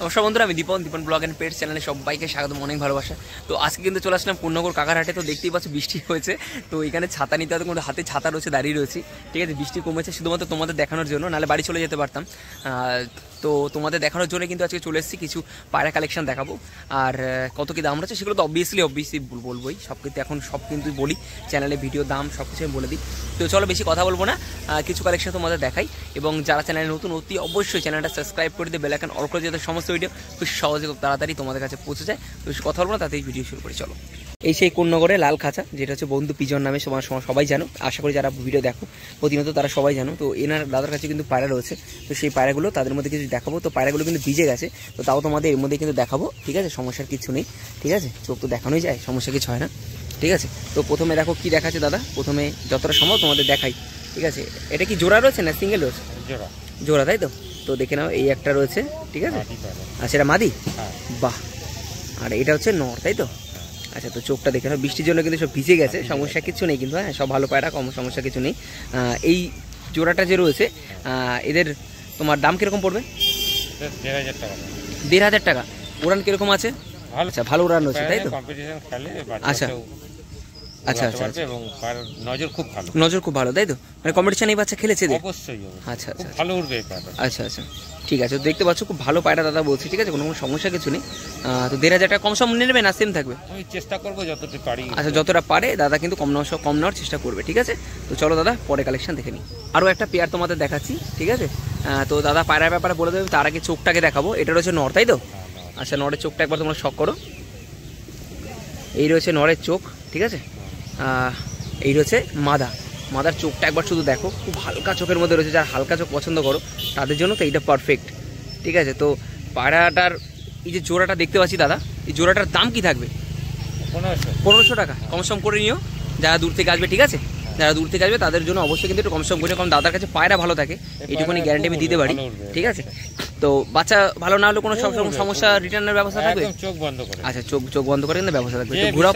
নমস্কার বন্ধুরা, আমি দীপন ব্লগ অ্যান্ড পেটস চ্যানেলে সবাইকে স্বাগত, অনেক ভালোবাসা। তো আজকে কিন্তু চলে আসলাম পূর্ণনগর কাকারহাটে। তো দেখতেই পাচ্ছ বৃষ্টি হয়েছে, তো এখানে ছাতা নিতে হয়তো কোনো হাতে ছাতা রয়েছে, দাঁড়িয়ে রয়েছি। ঠিক আছে, বৃষ্টি কমেছে শুধুমাত্র তোমাদের দেখানোর জন্য, নাহলে বাড়ি চলে যেতে পারতাম। তো তোমাদের দেখানোর জন্য কিন্তু আজকে চলে এসেছি, কিছু পায়রা কালেকশন দেখাবো। আর কত কী দাম রয়েছে সেগুলো তো অবভিয়াসলি বলবোই, সব কিন্তু এখন সব কিন্তু বলি চ্যানেলে, ভিডিও দাম সব কিছু আমি বলে দিই। তো চলো বেশি কথা বলবো না, কিছু কালেকশন তোমাদের দেখাই। এবং যারা চ্যানেলে নতুন অতি অবশ্যই চ্যানেলটা সাবস্ক্রাইব করে দিয়ে বেল আইকন অল করে যাতে সমস্ত ভিডিও খুব সহজে খুব তাড়াতাড়ি তোমাদের কাছে পৌঁছে যায়। তো বেশি কথা বলবো না, তাতেই ভিডিও শুরু করি। চলো, এই সেই কোন্নগরে লাল খাঁচা, যেটা হচ্ছে বন্ধু পিজন নামে সবাই জানো, আশা করি যারা ভিডিও দেখো প্রতিনিয়ত তারা সবাই জানো। তো এনার দাদার কাছে কিন্তু পায়রা রয়েছে, তো সেই পায়রাগুলো তাদের মধ্যে কিছু দেখাবো। তো পায়রাগুলো কিন্তু ভিজে গেছে, তো তাও তোমাদের এর মধ্যে কিন্তু দেখাবো। ঠিক আছে, সমস্যার কিছু নেই। ঠিক আছে, চোখ তো দেখানোই যায়, সমস্যা কিছু হয় না। ঠিক আছে, তো প্রথমে দেখো কি দেখাচ্ছে দাদা, প্রথমে যতটা সম্ভব তোমাদের দেখাই। ঠিক আছে, এটা কি জোড়া রয়েছে না সিঙ্গেল রয়েছে? জোড়া, তাই তো? তো দেখে নাও, এই একটা রয়েছে। ঠিক আছে, আচ্ছা এটা মাদি, বাহ। আর এটা হচ্ছে নর, তাই তো? আচ্ছা, তো চোখটা দেখে নাও, বৃষ্টির জন্য কিন্তু সব ভিজে গেছে, সমস্যা কিছু নেই কিন্তু। হ্যাঁ, সব ভালো পায়রা, কম সমস্যা কিছু নেই। এই জোড়াটা যে রয়েছে, এদের তোমার দাম কিরকম পড়বে? 1,500 টাকা। উড়ান কিরকম আছে? আচ্ছা, ভালো উড়ান রয়েছে, তাই তো? আচ্ছা আচ্ছা আচ্ছা, এবং নজর খুব ভালো, তাই তো? মানে কম্পিটিশন এই বাচ্চা খেলেছে? অবশ্যই। আচ্ছা আচ্ছা, ভালো উড়বে। আচ্ছা আচ্ছা, ঠিক আছে, দেখতে পাচ্ছ খুব ভালো পায়রা দাদা বলছে। ঠিক আছে, কোনো সমস্যা কিছু নেই। তো 1,500 টাকা কম সম নেবে না সেম থাকবে? আমি চেষ্টা করবো যতটা পারি। আচ্ছা, যতটা পারে দাদা কিন্তু কম নেওয়ার চেষ্টা করবে। ঠিক আছে, তো চলো দাদা পরে কালেকশন দেখে নিই। আরও একটা পেয়ার তোমাদের দেখাচ্ছি। ঠিক আছে, তো দাদা পায়রার ব্যাপারে বলে দেবে, তার আগে চোখটাকে দেখাবো। এটা রয়েছে নর, তাই তো? আচ্ছা, নরের চোখটা একবার তোমরা শক করো। এই রয়েছে নরের চোখ। ঠিক আছে, এই রয়েছে মাদার চোখটা একবার শুধু দেখো, খুব হালকা চোখের মধ্যে রয়েছে। যারা হালকা চোখ পছন্দ করো তাদের জন্য তো এইটা পারফেক্ট। ঠিক আছে, তো পায়রাটার এই যে জোড়াটা দেখতে পাচ্ছি দাদা, এই জোড়াটার দাম কি থাকবে? 1500 টাকা। কমসম করে নিও যারা দূর থেকে আসবে। ঠিক আছে, যারা দূর থেকে আসবে তাদের জন্য অবশ্যই কিন্তু একটু কমসম করে, কারণ দাদার কাছে পায়রা ভালো থাকে, এইটুকুনি গ্যারান্টি আমি দিতে পারি। ঠিক আছে, তো বাচ্চা ভালো না হলে কোনো সমস্যা রিটার্নের ব্যবস্থা থাকবে? চোখ বন্ধ করে। আচ্ছা, চোখ বন্ধ করে কিন্তু ব্যবস্থা থাকবে। তো ঘোরাও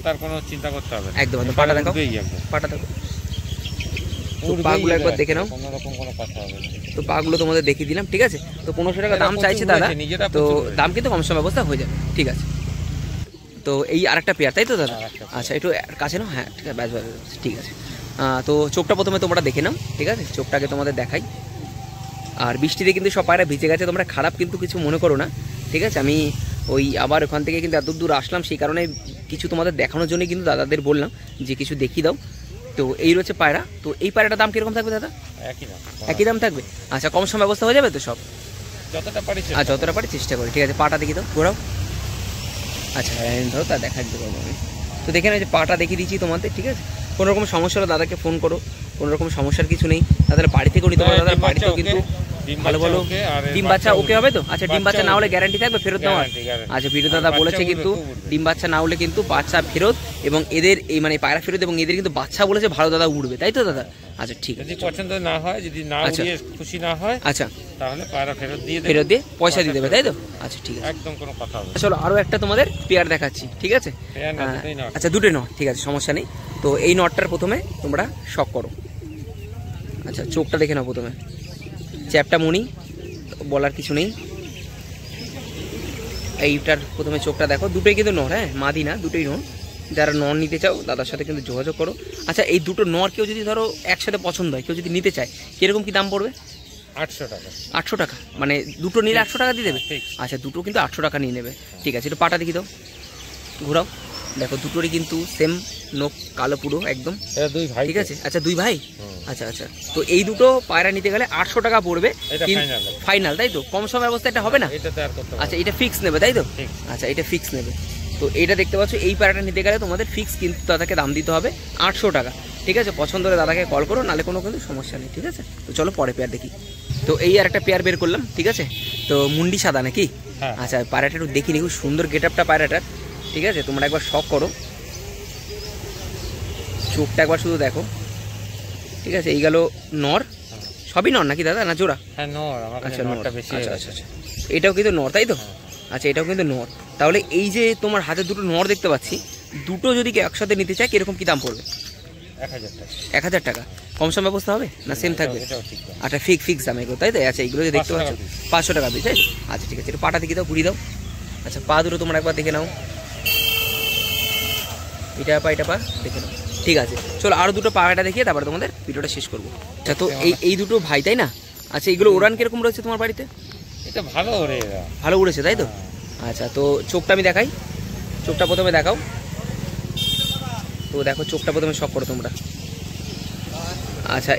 তার কোনো চিন্তা করতে হবে না। একদম, পাটা দেখো, পাটা দেখো, তো পাগুলো একবার দেখে নাও। তো পাগুলো তোমাদের দেখিয়ে দিলাম। ঠিক আছে, তো 1500 টাকা দাম চাইছে দাদা, তো দাম কিন্তু কম সম ব্যবস্থা হয়ে যাবে। ঠিক আছে, তো এই আরেকটা পেয়ার, তাই তো দাদা? আচ্ছা, একটু কাছে নাও। হ্যাঁ, ঠিক আছে, ব্যাস। ঠিক আছে, তো চোখটা প্রথমে তোমরা দেখে নাও। ঠিক আছে, চোখটাকে তোমাদের দেখাই। আর বৃষ্টিতে কিন্তু সব পায়রা ভিজে গেছে, তোমরা খারাপ কিন্তু কিছু মনে করো না। ঠিক আছে, আমি ওই আবার ওখান থেকে কিন্তু এত দূর আসলাম, সেই কারণে কিছু তোমাদের দেখানোর জন্য কিন্তু দাদাদের বললাম যে কিছু দেখিয়ে দাও। তো এই রয়েছে পায়রা। তো এই পায়রাটার দাম কিরকম থাকবে দাদা? একই দাম থাকবে। আচ্ছা, কম সময় ব্যবস্থা হয়ে যাবে তো সব? যতটা পারি চেষ্টা করি। ঠিক আছে, পাটা দেখি দাও, ঘোরাও। আচ্ছা, ধরো তা দেখা দিতে পারবো আমি। তো দেখে না, যে পাটা দেখিয়ে দিচ্ছি তোমাদের। ঠিক আছে, কোনো রকম সমস্যা হলে দাদাকে ফোন করো, কোনো রকম সমস্যার কিছু নেই। দাদার বাড়ি থেকেও নিতে পারো, দাদার বাড়িতেও কিন্তু ভালো ভালো ডিম বাচ্চা ওকে হবে তো? আচ্ছা, ডিম বাচ্চা না হলে গ্যারান্টি থাকবে ফেরত দেওয়ার? আচ্ছা, ভিডিও দাদা বলেছে কিন্তু ডিম বাচ্চা না হলে কিন্তু বাচ্চা ফেরত, এবং এদের এই মানে পায়রা ফেরত, এবং এদের কিন্তু বাচ্চা বলেছে ভালো দাদা উঠবে, তাই তো দাদা? আচ্ছা, ঠিক আছে, যদি পছন্দ না হয়, যদি না উড়িয়ে খুশি না হয়, আচ্ছা তাহলে পায়রা ফেরত দিয়ে পয়সা দিয়ে দেবে, তাই তো? আচ্ছা, ঠিক আছে, একদম কোনো কথা হবে না। চলো আরও একটা তোমাদের পেয়ার দেখাচ্ছি। ঠিক আছে, আচ্ছা দুটোই নট, ঠিক আছে, সমস্যা নেই। তো এই নটটার প্রথমে তোমরা শক করো। আচ্ছা, চোখটা দেখে নাও প্রথমে, চ্যাপটা মনি, বলার কিছু নেই। এইটার প্রথমে চোখটা দেখো, দুটোই কিন্তু নর। হ্যাঁ, মাদি না, দুটোই নর। যারা নর নিতে চাও দাদার সাথে কিন্তু যোগাযোগ করো। আচ্ছা, এই দুটো নর কেউ যদি ধরো একসাথে পছন্দ হয়, কেউ যদি নিতে চায়, কিরকম কি দাম পড়বে? 800 টাকা। 800 টাকা মানে দুটো নিলে 800 টাকা দিয়ে দেবে? আচ্ছা, দুটো কিন্তু 800 টাকা নিয়ে নেবে। ঠিক আছে, একটু পাটা দেখি দাও, ঘোরাও, দেখো দুটোরই কিন্তু সেম নোক, কালো পুরো একদম। ঠিক আছে, আচ্ছা দুই ভাই। আচ্ছা আচ্ছা, তো এই দুটো পায়রা নিতে গেলে 800 টাকা পড়বে ফাইনাল, তাই তো? কম সময় ব্যবস্থা এটা হবে না? আচ্ছা, এটা ফিক্স নেবে, তাই তো? আচ্ছা, এটা ফিক্স নেবে। তো এইটা দেখতে পাচ্ছ, এই পায়রাটা নিতে গেলে তোমাদের ফিক্স কিন্তু দাদাকে দাম দিতে হবে 800 টাকা। ঠিক আছে, পছন্দ হলে দাদাকে কল করো, নাহলে কোনো কিন্তু সমস্যা নেই। ঠিক আছে, তো চলো পরে পেয়ার দেখি। তো এই আর একটা পেয়ার বের করলাম। ঠিক আছে, তো মুন্ডি সাদা নাকি? আচ্ছা, পায়রাটা একটু দেখিনি, খুব সুন্দর গেট আপটা পায়রাটার। ঠিক আছে, তোমরা একবার শক করো, চোখটা একবার শুধু দেখো। ঠিক আছে, এই গেল নর। সবই নর নাকি দাদা, না জোড়া? হ্যাঁ, নর। আচ্ছা, নরটা বেশি। আচ্ছা আচ্ছা আচ্ছা, এটাও কিন্তু নর, তাই তো? আচ্ছা, এটাও কিন্তু নর। তাহলে এই যে তোমার হাতে দুটো নর দেখতে পাচ্ছি, দুটো যদি একসাথে নিতে চায় কিরকম কি দাম পড়বে? 1000 টাকা। কম সম ব্যবস্থা হবে না সেম থাকবে? আচ্ছা ফিক্স দাম এগুলো তাই তো? আচ্ছা এইগুলো যে দেখতে পাচ্ছ 500 টাকা পিস, তাই? আচ্ছা ঠিক আছে, একটু পাটা দেখে দাও, ঘুরিয়ে দাও। আচ্ছা পা দুটো তোমরা একবার দেখে নাও, এটা পা দেখে নাও। ঠিক আছে চলো আরও দুটো পাটা দেখিয়ে তারপরে তোমাদের ভিডিওটা শেষ করবো। আচ্ছা তো এই দুটো ভাই তাই না? আচ্ছা এইগুলো উড়ান কিরকম রয়েছে তোমার বাড়িতে? এটা ভালো উড়েছে তাই তো? আচ্ছা তো চোখটা আমি দেখাই, চোখটা প্রথমে দেখাও। তো দেখো চোখটা প্রথমে শক করো তোমরা। আচ্ছা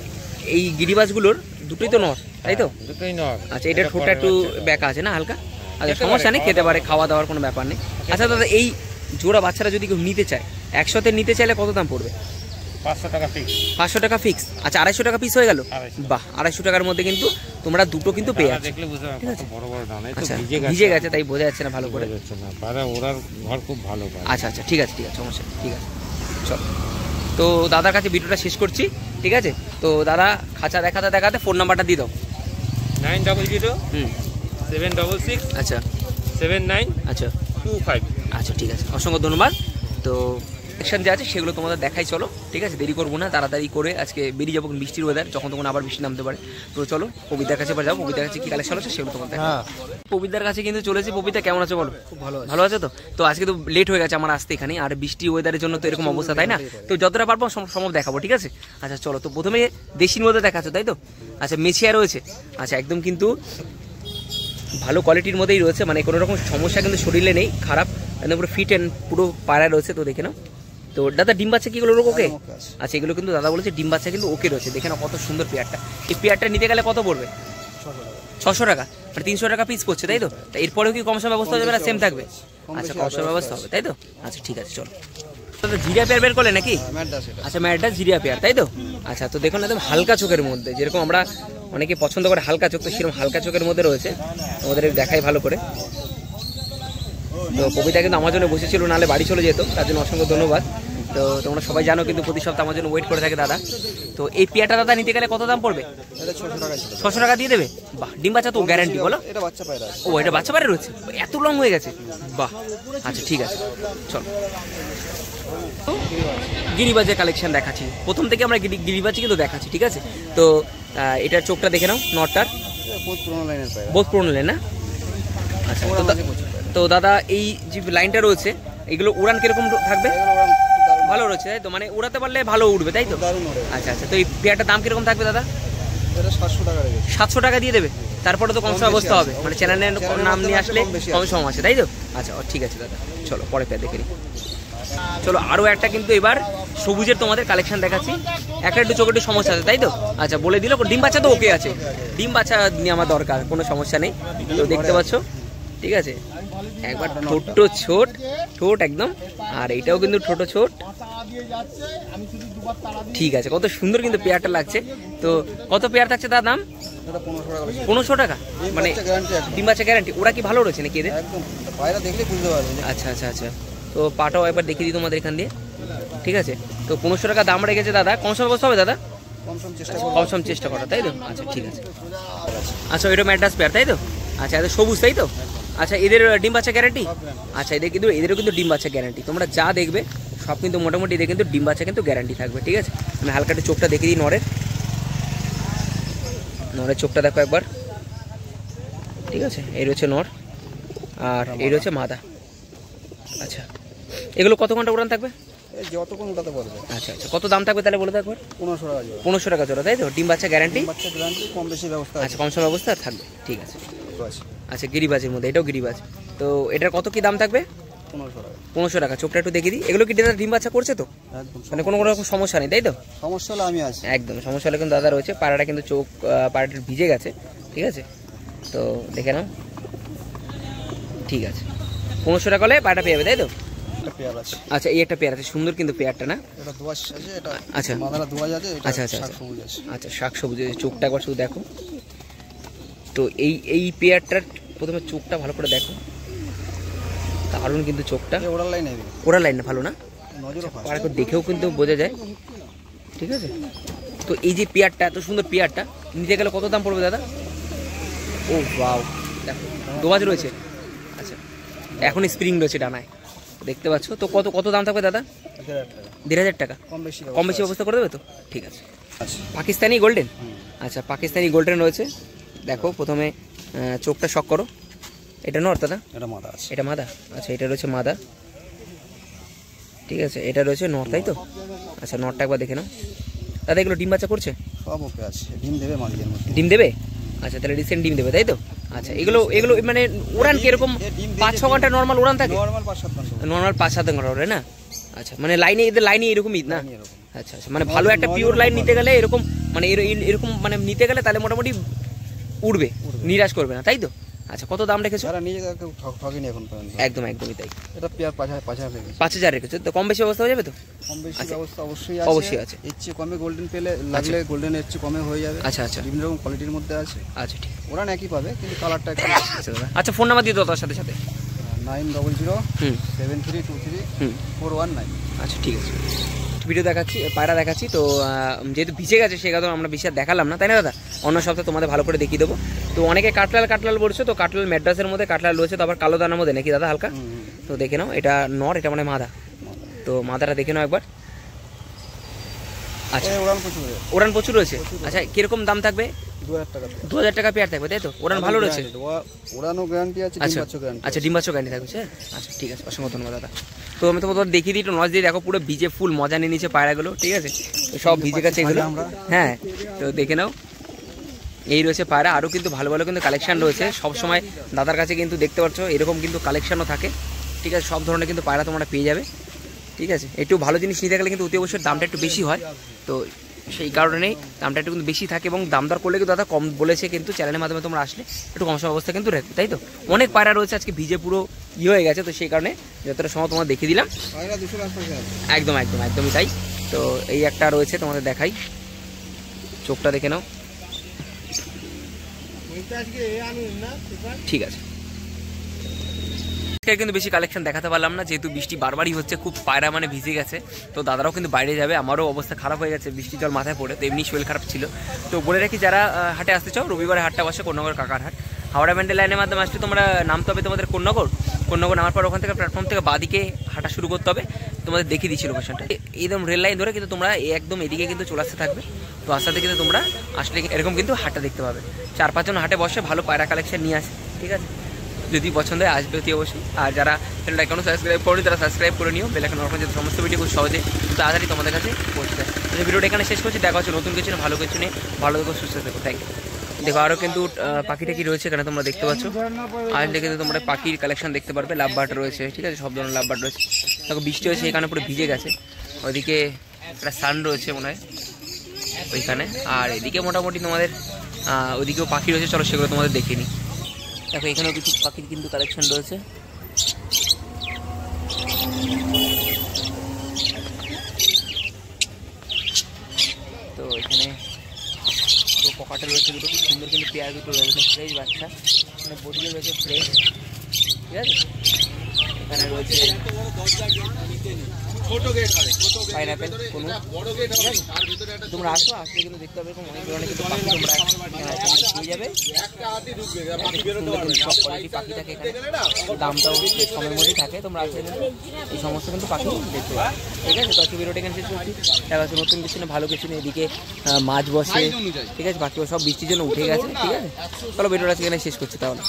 এই গিরিবাজগুলোর দুটোই তো নর তাই তো? দুটোই নর। আচ্ছা এটা ঠোঁটটা একটু ব্যাকা আছে না হালকা? আচ্ছা সমস্যা নেই, খেতে পারে, খাওয়া দাওয়ার কোনো ব্যাপার নেই। আচ্ছা দাদা এই জোড়া বাচ্চারা যদি কেউ নিতে চায়, একসাথে নিতে চাইলে কত দাম পড়বে? 500 টাকা ফিক্স। 500 টাকা ফিক্স। আচ্ছা 250 টাকা পিস হয়ে গেল। বাহ 250 টাকার মধ্যে কিন্তু তোমরা দুটো কিন্তু পেয়ে যাচ্ছ। ঠিক আছে আচ্ছা ভিজে গেছে তাই বোঝা যাচ্ছে না ভালো করে। ওরার ঘর খুব ভালো। আচ্ছা ঠিক আছে সমস্যা ঠিক আছে চল। তো দাদার কাছে ভিডিওটা শেষ করছি, ঠিক আছে? তো দাদা খাঁচা দেখাতে ফোন নাম্বারটা দিয়ে দাও। 900 766 আচ্ছা 79 আচ্ছা 25। আচ্ছা ঠিক আছে, অসংখ্য ধন্যবাদ। তো সেকশন যে আছে সেগুলো তোমাদের দেখাই, চলো ঠিক আছে? দেরি করবো না, তাড়াতাড়ি করে আজকে বেরিয়ে যাবো, বৃষ্টির ওয়েদার, যখন তখন আবার বৃষ্টি নামতে পারে। তো চলো পবিতার কাছে যাবো, পবিতার কাছে কি কালেকশন আছে সেগুলো তোমাদের দেখা। পবিতার কাছে কিন্তু চলেছি। পবিতা কেমন আছে বলো? খুব ভালো আছে তো? তো আজকে তো লেট হয়ে গেছে আমার আসতে এখানে, আর বৃষ্টি ওয়েদারের জন্য তো এরকম অবস্থা তাই না? তো যতটা পারবো সম্ভব দেখাবো, ঠিক আছে? আচ্ছা চলো, তো প্রথমে দেশির মধ্যে দেখাচ্ছ তাই তো? আচ্ছা মেছিয়া রয়েছে, আচ্ছা একদম কিন্তু ভালো কোয়ালিটির মধ্যেই রয়েছে, মানে কোনো রকম সমস্যা কিন্তু শরীরে নেই, খারাপ একদম পুরো ফিট অ্যান্ড পুরো পায়রা রয়েছে। তো দেখে নাও। তো দাদা ডিম বাচ্চা কিগুলো ওকে? আচ্ছা এগুলো কিন্তু দাদা বলেছে ডিম বাচ্চা কিন্তু ওকে রয়েছে, দেখে নাও কত সুন্দর পেয়ারটা। এই পেয়ারটা নিতে গেলে কত পড়বে? 600 টাকা, মানে 300 টাকা পিস পড়ছে তাই তো? এরপরেও কি কম সম ব্যবস্থা হবে না সেম থাকবে? আচ্ছা কম সম ব্যবস্থা হবে তাই তো? আচ্ছা ঠিক আছে চলো। জিরিয়া পেয়ার বের করলে নাকি? আচ্ছা ম্যাডটা জিরিয়া পেয়ার তাই তো? আচ্ছা তো দেখুন একদম হালকা চোখের মধ্যে, যেরকম আমরা অনেকে পছন্দ করে হালকা চোখ, তো সেরকম হালকা চোখের মধ্যে রয়েছে। আমাদের দেখাই ভালো করে। তো কবিতা কিন্তু আমার জন্য বসেছিল, নাহলে বাড়ি চলে যেত, তার জন্য অসংখ্য ধন্যবাদ। তো তোমরা সবাই জানো কিন্তু প্রতি সপ্তাহে আমার জন্য ওয়েট করে থাকে দাদা। তো এই পেয়ারটা দাদা নিতে গেলে কত দাম পড়বে? 600 টাকা দিয়ে দেবে? বাহ ডিম বাচ্চা তো গ্যারান্টি বলো? ও এটা বাচ্চা পায়রা রয়েছে, এত লং হয়ে গেছে, বাহ। আচ্ছা ঠিক আছে চল। গিরিবাজের কালেকশন দেখাচ্ছি, প্রথম থেকে আমরা গিরিবাজি কিন্তু দেখাচ্ছি, ঠিক আছে? তো এটার চোখটা দেখে নাও, নটটার বহুত পুরোনো লাইন না? আচ্ছা তো দাদা এই যে লাইনটা রয়েছে এগুলো উড়ান কিরকম থাকবে? ভালো রয়েছে তাই তো? মানে উড়াতে পারলে ভালো উঠবে তাই তো? আচ্ছা তো এই পেয়ারটার দাম কিরকম থাকবে দাদা? 700 টাকা দিয়ে দেবে? তারপরে তো কম সম অবস্থা হবে, মানে চ্যানেলের নাম নিয়ে আসলে কম সম আছে তাই তো? আচ্ছা ঠিক আছে দাদা চলো পরে পেয়ার দেখে নিই। চলো আরও একটা কিন্তু এবার সবুজের তোমাদের কালেকশন দেখাচ্ছি। একটু চোখে একটু সমস্যা আছে তাই তো? আচ্ছা বলে দিল, ডিম বাচ্চা তো ওকে আছে, ডিম বাচ্চা নিয়ে আমার দরকার, কোনো সমস্যা নেই। তো দেখতে পাচ্ছ ঠিক আছে, একবার ঠোঁট একদম, আর এইটাও কিন্তু ছোট। ঠিক আছে, কত সুন্দর কিন্তু পেয়ারটা লাগছে। তো কত পেয়ার থাকছে তার দাম? 1500 টাকা, মানে ডিম বাচ্চা গ্যারান্টি। ওরা কি ভালো রয়েছে নাকি এদের? আচ্ছা তো পাটাও একবার দেখিয়ে দিই তোমাদের এখান দিয়ে, ঠিক আছে? তো 1500 টাকা দাম রেখেছে দাদা, কম সম ব্যবস্থা হবে দাদা? কম সম চেষ্টা করা তাই তো? আচ্ছা ঠিক আছে। আচ্ছা এটা ম্যাড্রাস পেয়ার তাই তো? আচ্ছা এদের সবুজ তাই তো? আচ্ছা এদের ডিম বাচ্চা গ্যারান্টি? আচ্ছা এদেরও কিন্তু ডিম বাচ্চা গ্যারান্টি। তোমরা যা দেখবে সব কিন্তু মোটামুটি এদের কিন্তু ডিম বাচ্চা কিন্তু গ্যারান্টি থাকবে, ঠিক আছে? আমি হালকা একটু চোখটা দেখিয়ে দিই নরের চোখটা দেখো একবার, ঠিক আছে? এই রয়েছে নর আর এই রয়েছে মাদা। আচ্ছা এগুলো কত ঘন্টা উড়ান থাকবে? যতক্ষণ উঠাতে পারবে। আচ্ছা কত দাম থাকবে তাহলে বলে থাকবে? 1500 টাকা জোড়া তাই তো? ডিম বাচ্চা গ্যারান্টি? কম বেশি ব্যবস্থা। আচ্ছা কম সম ব্যবস্থা থাকবে, ঠিক আছে। আচ্ছা গিরিবাজের মধ্যে এটাও গিরিবাজ। তো এটার কত কি দাম থাকবে? 1500 টাকা। চোখটা একটু দেখে দিই। এগুলো কি দাদা ডিম বাচ্চা করছে তো? মানে কোনো রকম সমস্যা নেই তাই তো? সমস্যা হলে আমি আছি, একদম সমস্যা হলে কিন্তু দাদা রয়েছে। পাড়াটা কিন্তু চোখ পাড়াটা ভিজে গেছে, ঠিক আছে? তো দেখে নাও, ঠিক আছে। 1500 টাকা হলে পাড়াটা পেয়ে যাবে তাই তো? আচ্ছা এই একটা পেয়ার আছে, সুন্দর কিন্তু পেয়ারটা না? আচ্ছা শাক সবুজ, চোখটা একবার শুধু দেখো। তো এই পেয়ারটার প্রথমে চোখটা ভালো করে দেখো, দারুণ কিন্তু চোখটা। ওরা লাইন না ভালো না? দেখেও কিন্তু বোঝা যায়, ঠিক আছে? তো এই যে পেয়ারটা, এত সুন্দর পেয়ারটা নিতে গেলে কত দাম পড়বে দাদা? ও বাও, দেখো দোয়াজ রয়েছে। আচ্ছা এখন স্প্রিং রয়েছে ডানায়, দেখতে পাচ্ছ? তো কত দাম থাকবে দাদা? 1,500 টাকা কম বেশি ব্যবস্থা করে দেবে তো? ঠিক আছে। পাকিস্তানি গোল্ডেন, আচ্ছা পাকিস্তানি গোল্ডেন রয়েছে। দেখো প্রথমে চোখটা শক করো। এটা নর দাদা? এটা মাদা আছে। এটা মাদা, আচ্ছা এটা রয়েছে মাদা, ঠিক আছে। এটা রয়েছে নর, তাই তো? আচ্ছা নরটা একবার দেখে নাও দাদা। এগুলো ডিম বাচ্চা করছে? সব ওকে আছে, ডিম দেবে মালিকের মধ্যে। ডিম দেবে, আচ্ছা তাহলে রিসেন্ট ডিম দেবে, তাই তো? আচ্ছা এগুলো মানে উড়ান কিরকম? 5-6 ঘন্টা নর্মাল উড়ান থাকে? নর্মাল 5-7 ঘন্টা। নর্মাল 5-7 ঘন্টা ওড়ে না? আচ্ছা মানে লাইনে এদের লাইনে এরকমই না? আচ্ছা আচ্ছা মানে ভালো একটা পিওর লাইন নিতে গেলে এরকম মানে এরকম মানে নিতে গেলে তাহলে মোটামুটি উড়বে, নিরাশ করবে না, তাই তো? আচ্ছা কত দাম রেখেছো? যারা নিজেদেরকে ঠকেনি এখন পর্যন্ত। একদমই তাই। এটা পেয়ার 5,000 রেখেছে। 5,000 রেখেছো তো? কম বেশি ব্যবস্থা হয়ে যাবে তো? কম বেশি আচ্ছা। ব্যবস্থা অবশ্যই আছে। এর চেয়ে কমে গোল্ডেন পেলে লাগলে গোল্ডেন এর চেয়ে কমে হয়ে যাবে। আচ্ছা আচ্ছা বিভিন্ন রকম কোয়ালিটির মধ্যে আছে। আচ্ছা ঠিক। ওরা একই পাবে কিন্তু কালারটা একটু। আচ্ছা দাদা, আচ্ছা ফোন নাম্বার দিয়ে দাও তার সাথে সাথে। 9007323419। আচ্ছা ঠিক আছে। ভিডিও দেখাচ্ছি, পায়রা দেখাচ্ছি তো। যেহেতু ভিজে গেছে সে কারণে আমরা বেশি আর দেখালাম না, তাই না দাদা? অন্য সপ্তাহে তোমাদের ভালো করে দেখিয়ে দেবো। তো অনেকে কাটলাল বলছো, তো কাটলাল ম্যাড্রাসের মধ্যে কাটলাল রয়েছে, তো আবার কালো দানার মধ্যে নাকি দাদা হালকা? তো দেখে নাও, এটা নর, এটা মানে মাদা। তো মাদাটা দেখে নাও একবার। আচ্ছা ওড়ান প্রচুর রয়েছে। আচ্ছা কিরকম দাম থাকবে? 2,000 টাকা পেয়ার থাকবে, তাই তো? ওড়ান ভালো রয়েছে? ওড়ানো গ্যারান্টি আছে, ডিম বাচ্চা গ্যারান্টি। আচ্ছা ডিম বাচ্চা গ্যারান্টি থাকবে, আচ্ছা ঠিক আছে, অসংখ্য ধন্যবাদ দাদা। তো আমি তোমাদের দেখিয়ে দিই একটু নজ দিয়ে। দেখো পুরো ভিজে ফুল মজা নিয়ে নিচ্ছে পায়রাগুলো, ঠিক আছে? সব ভিজে গেছে এগুলো, হ্যাঁ। তো দেখে নাও, এই রয়েছে পায়রা। আরও কিন্তু ভালো ভালো কিন্তু কালেকশান রয়েছে সবসময় দাদার কাছে, কিন্তু দেখতে পাচ্ছ এরকম কিন্তু কালেকশানও থাকে, ঠিক আছে? সব ধরনের কিন্তু পায়রা তোমরা পেয়ে যাবে, ঠিক আছে? একটু ভালো জিনিস নিতে গেলে কিন্তু অতি অবশ্যই দামটা একটু বেশি হয়, তো সেই কারণেই দামটা একটু কিন্তু বেশি থাকে। এবং দাম দর করলে কিন্তু দাদা কম বলেছে, কিন্তু চ্যানেলের মাধ্যমে তোমরা আসলে একটু কম সম অবস্থা কিন্তু রাখবে, তাই তো? অনেক পায়রা রয়েছে আজকে ভিজে পুরো হয়ে গেছে, তো সেই কারণে যতটা সময় তোমার দেখিয়ে দিলাম। একদমই তাই। তো এই একটা রয়েছে, তোমাদের দেখাই, চোখটা দেখে নাও, ঠিক আছে। কিন্তু বেশি কালেকশন দেখাতে পারলাম না, যেহেতু বৃষ্টি বারবারই হচ্ছে, খুব পায়রা মানে ভিজে গেছে। তো দাদারাও কিন্তু বাইরে যাবে, আমারও অবস্থা খারাপ হয়ে গেছে বৃষ্টি জল মাথায় পড়ে, তো এমনি শরীর খারাপ ছিল। তো বলে রাখি, যারা হাটে আসতে চাও, রবিবারে হাটটা বসে কোন্নগর কাকার হাট। হাওড়া ব্যান্ডেল লাইনের মাধ্যমে আসলে তোমরা নামতে হবে তোমাদের কোন্নগর নামার পর ওখান থেকে প্ল্যাটফর্ম থেকে বাদিকে হাঁটা শুরু করতে হবে। তোমাদের দেখিয়ে দিচ্ছি লোকেশনটা, একদম রেল লাইন ধরে কিন্তু তোমরা একদম এদিকে কিন্তু চলে আসতে থাকবে। তো আস্তে কিন্তু তোমরা আসলে এরকম কিন্তু হাটটা দেখতে পাবে। 4-5 জন হাটে বসে ভালো পায়রা কালেকশন নিয়ে আসে, ঠিক আছে? যদি পছন্দ হয় আসবে অতি অবশ্যই। আর যারা চ্যানেলটা এখনও সাবস্ক্রাইব করেনি তারা সাবস্ক্রাইব করে নিও, বেল আইকন অন করে সমস্ত ভিডিও খুব সহজে তাড়াতাড়ি তোমাদের কাছে পৌঁছে যায়। তো ভিডিওটা এখানে শেষ করছি, দেখা হচ্ছে নতুন কিছু, ভালো কিছু নিয়ে। ভালো থেকো, সুস্থ থেকো, থ্যাংক ইউ। দেখো আরও কিন্তু পাখি টাকি রয়েছে এখানে, তোমরা দেখতে পাচ্ছ। আসলে কিন্তু তোমরা পাখির কালেকশন দেখতে পারবে। লাভ বার্ড রয়েছে, ঠিক আছে? সব ধরনের লাভ বার্ড রয়েছে। দেখো বৃষ্টি হয়েছে, এখানে পুরো ভিজে গেছে। ওইদিকে একটা সান রয়েছে মনে হয় ওইখানে, আর এদিকে মোটামুটি তোমাদের ওইদিকেও পাখি রয়েছে। চলো সেগুলো তোমাদের দেখিনি। দেখো এখানেও কিছু পাখির কিন্তু কালেকশন রয়েছে। তো এখানে দুটো পকাটে রয়েছে, দুটো খুব সুন্দর কিন্তু পেয়ার দুটো রয়েছে, ফ্রেশ বাচ্চা। এখানে বডিও রয়েছে ফ্রেশ, ঠিক আছে? এখানে রয়েছে পাইনাপেল, কোনো তোমরা আসো, আসলে কিন্তু দেখতে পাবে অনেক ধরনের কিন্তু পাখি তোমরা পেয়ে যাবে। সব কোয়ালিটি পাখি থাকে এখানে, দামটাও সময়ের মধ্যেই থাকে। তোমরা আসলে কিন্তু এই সমস্ত কিন্তু পাখি দেখতে পাবে, ঠিক আছে? তো আজকে ভিডিওটা এখানে শেষ করছি। দেখা যাচ্ছে নতুন কিছু না, ভালো কিছু নেই। এদিকে মাছ বসে, ঠিক আছে? বাকি সব বৃষ্টির জন্য উঠে গেছে, ঠিক আছে? চলো ভিডিওটা এখানে শেষ করছি তাহলে।